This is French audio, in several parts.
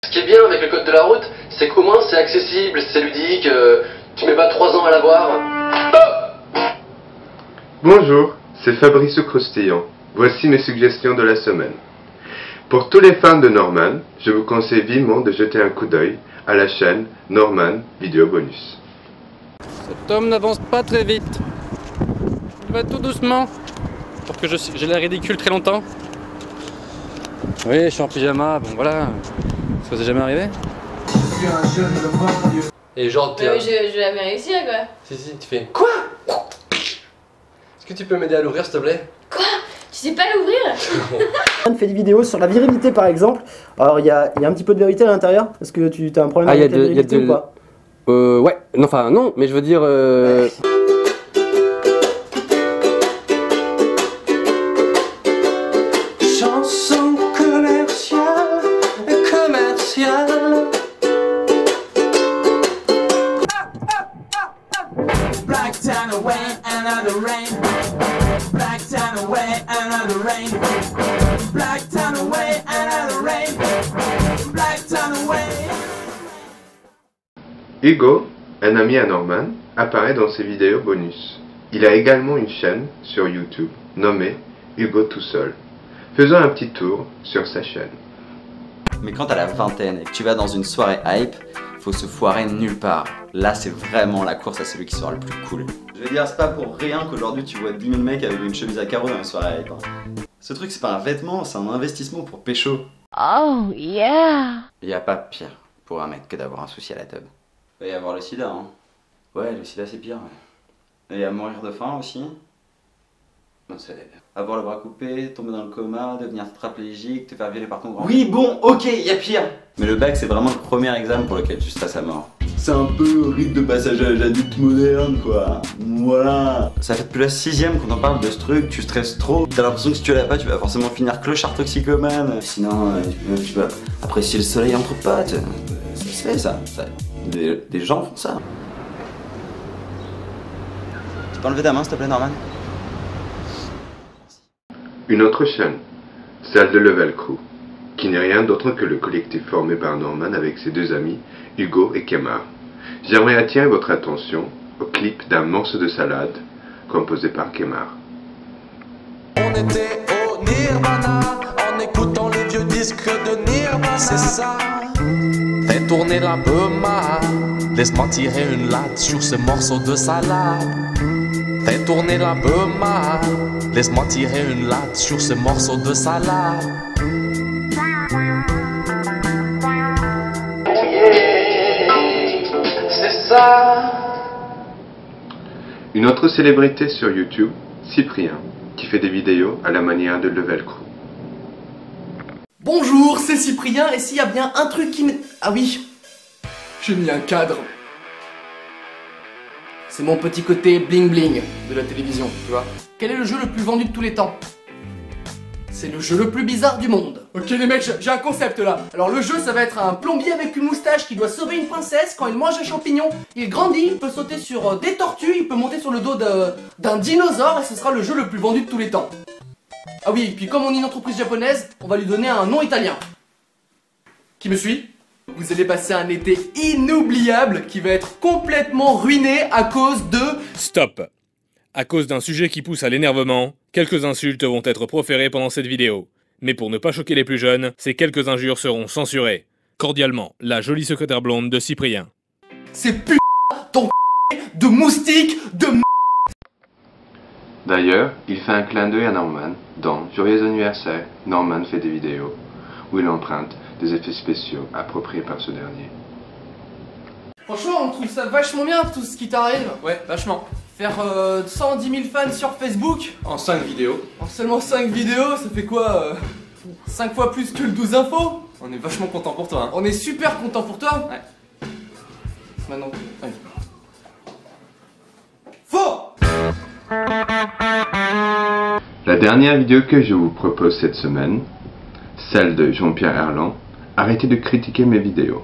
Ce qui est bien avec le code de la route, c'est qu'au moins c'est accessible, c'est ludique, tu mets pas 3 ans à l'avoir. Bonjour, c'est Fabrice Croustillant. Voici mes suggestions de la semaine. Pour tous les fans de Norman, je vous conseille vivement de jeter un coup d'œil à la chaîne Norman Vidéo Bonus. Cet homme n'avance pas très vite. Il va tout doucement. Pour que j'ai l'air ridicule très longtemps. Oui, je suis en pyjama, bon voilà. Ça vous est jamais arrivé? Et genre t'es... Oui, je vais jamais réussir quoi. Si, tu fais... Quoi? Est-ce que tu peux m'aider à l'ouvrir s'il te plaît? Quoi? Tu sais pas l'ouvrir? On fait des vidéos sur la virilité par exemple. Alors il y a un petit peu de vérité à l'intérieur. Est-ce que tu as un problème avec la virilité ou pas? Ouais, non, enfin non, mais je veux dire... Chanson commerciale. Black town away, another rain. Black town away, another rain. Black town away, another rain. Black town away. Hugo, un ami à Norman, apparaît dans ses vidéos bonus. Il a également une chaîne sur YouTube nommée Hugo tout seul. Faisons un petit tour sur sa chaîne. Mais quand t'as la vingtaine et que tu vas dans une soirée hype, faut se foirer nulle part. Là, c'est vraiment la course à celui qui sera le plus cool. Je veux dire, c'est pas pour rien qu'aujourd'hui tu vois 10 000 mecs avec une chemise à carreaux dans une soirée hype. Ce truc, c'est pas un vêtement, c'est un investissement pour pécho. Oh yeah. Y a pas pire pour un mec que d'avoir un souci à la teub. Et avoir le sida, hein. Ouais, le sida c'est pire, ouais. Et à mourir de faim aussi. Non, c'est avoir le bras coupé, tomber dans le coma, devenir tétraplégique, te faire violer par ton grand. Oui, bon, ok, y a pire. Mais le bac, c'est vraiment le premier examen pour lequel tu stresses à mort. C'est un peu rite de passage à l'adulte moderne, quoi. Voilà. Ça fait depuis la 6ème qu'on en parle de ce truc, tu stresses trop. T'as l'impression que si tu l'as pas, tu vas forcément finir clochard toxicomane. Sinon, tu vas apprécier le soleil entre potes. Ça se fait, ça. Des gens font ça. Tu peux enlever ta main, s'il te plaît, Norman? Une autre chaîne, celle de Level Crew, qui n'est rien d'autre que le collectif formé par Norman avec ses deux amis, Hugo et Kemar. J'aimerais attirer votre attention au clip d'un morceau de salade composé par Kemar. On était au Nirvana en écoutant les vieux disques de Nirvana. C'est ça. Fais tourner la beuma, laisse-moi tirer une latte sur ce morceau de salade. Fais tourner la beuma, laisse-moi tirer une latte sur ce morceau de salade. C'est ça. Une autre célébrité sur YouTube, Cyprien, qui fait des vidéos à la manière de Level Crew. Bonjour, c'est Cyprien, et s'il y a bien un truc qui me... Ah oui, j'ai mis un cadre. C'est mon petit côté bling bling de la télévision, tu vois. Quel est le jeu le plus vendu de tous les temps? C'est le jeu le plus bizarre du monde. Ok les mecs, j'ai un concept là. Alors le jeu, ça va être un plombier avec une moustache qui doit sauver une princesse. Quand il mange un champignon, il grandit, il peut sauter sur des tortues, il peut monter sur le dos d'un dinosaure, et ce sera le jeu le plus vendu de tous les temps. Ah oui, et puis comme on est une entreprise japonaise, on va lui donner un nom italien. Qui me suit? Vous allez passer un été inoubliable qui va être complètement ruiné à cause de... Stop! À cause d'un sujet qui pousse à l'énervement, quelques insultes vont être proférées pendant cette vidéo. Mais pour ne pas choquer les plus jeunes, ces quelques injures seront censurées. Cordialement, la jolie secrétaire blonde de Cyprien. C'est ton de moustique, de... D'ailleurs, il fait un clin d'œil à Norman dans Joyeux anniversaire, Norman fait des vidéos, où il emprunte des effets spéciaux appropriés par ce dernier. Franchement, on trouve ça vachement bien tout ce qui t'arrive. Ouais, vachement. Faire 110 000 fans sur Facebook. En 5 vidéos. En seulement 5 vidéos, ça fait quoi 5 fois plus que le 12 infos. On est vachement content pour toi, hein. On est super content pour toi. Ouais. Maintenant, allez. Faux. La dernière vidéo que je vous propose cette semaine, celle de Jean-Pierre Herland, arrêtez de critiquer mes vidéos,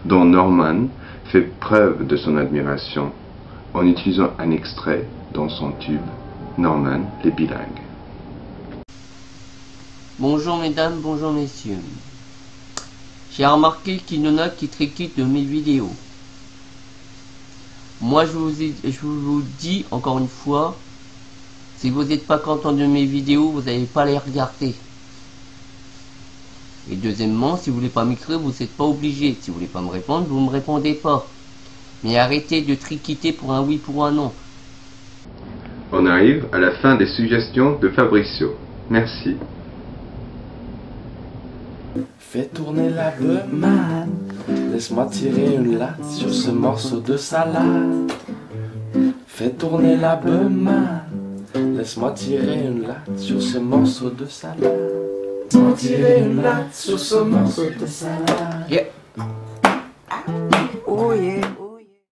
dont Norman fait preuve de son admiration en utilisant un extrait dans son tube Norman les bilingues. Bonjour mesdames, bonjour messieurs. J'ai remarqué qu'il y en a qui triquent de mes vidéos. Moi je vous dis encore une fois, si vous n'êtes pas content de mes vidéos, vous n'allez pas les regarder. Et deuxièmement, si vous voulez pas m'écrire, vous n'êtes pas obligé. Si vous voulez pas me répondre, vous me répondez pas. Mais arrêtez de triquiter pour un oui, pour un non. On arrive à la fin des suggestions de Fabricio. Merci. Fais tourner la man, laisse-moi tirer une latte sur ce morceau de salade. Fais tourner la man, laisse-moi tirer une latte sur ce morceau de salade. Laisse-moi tirer une latte sur ce morceau de salade. Yeah. Oh yeah.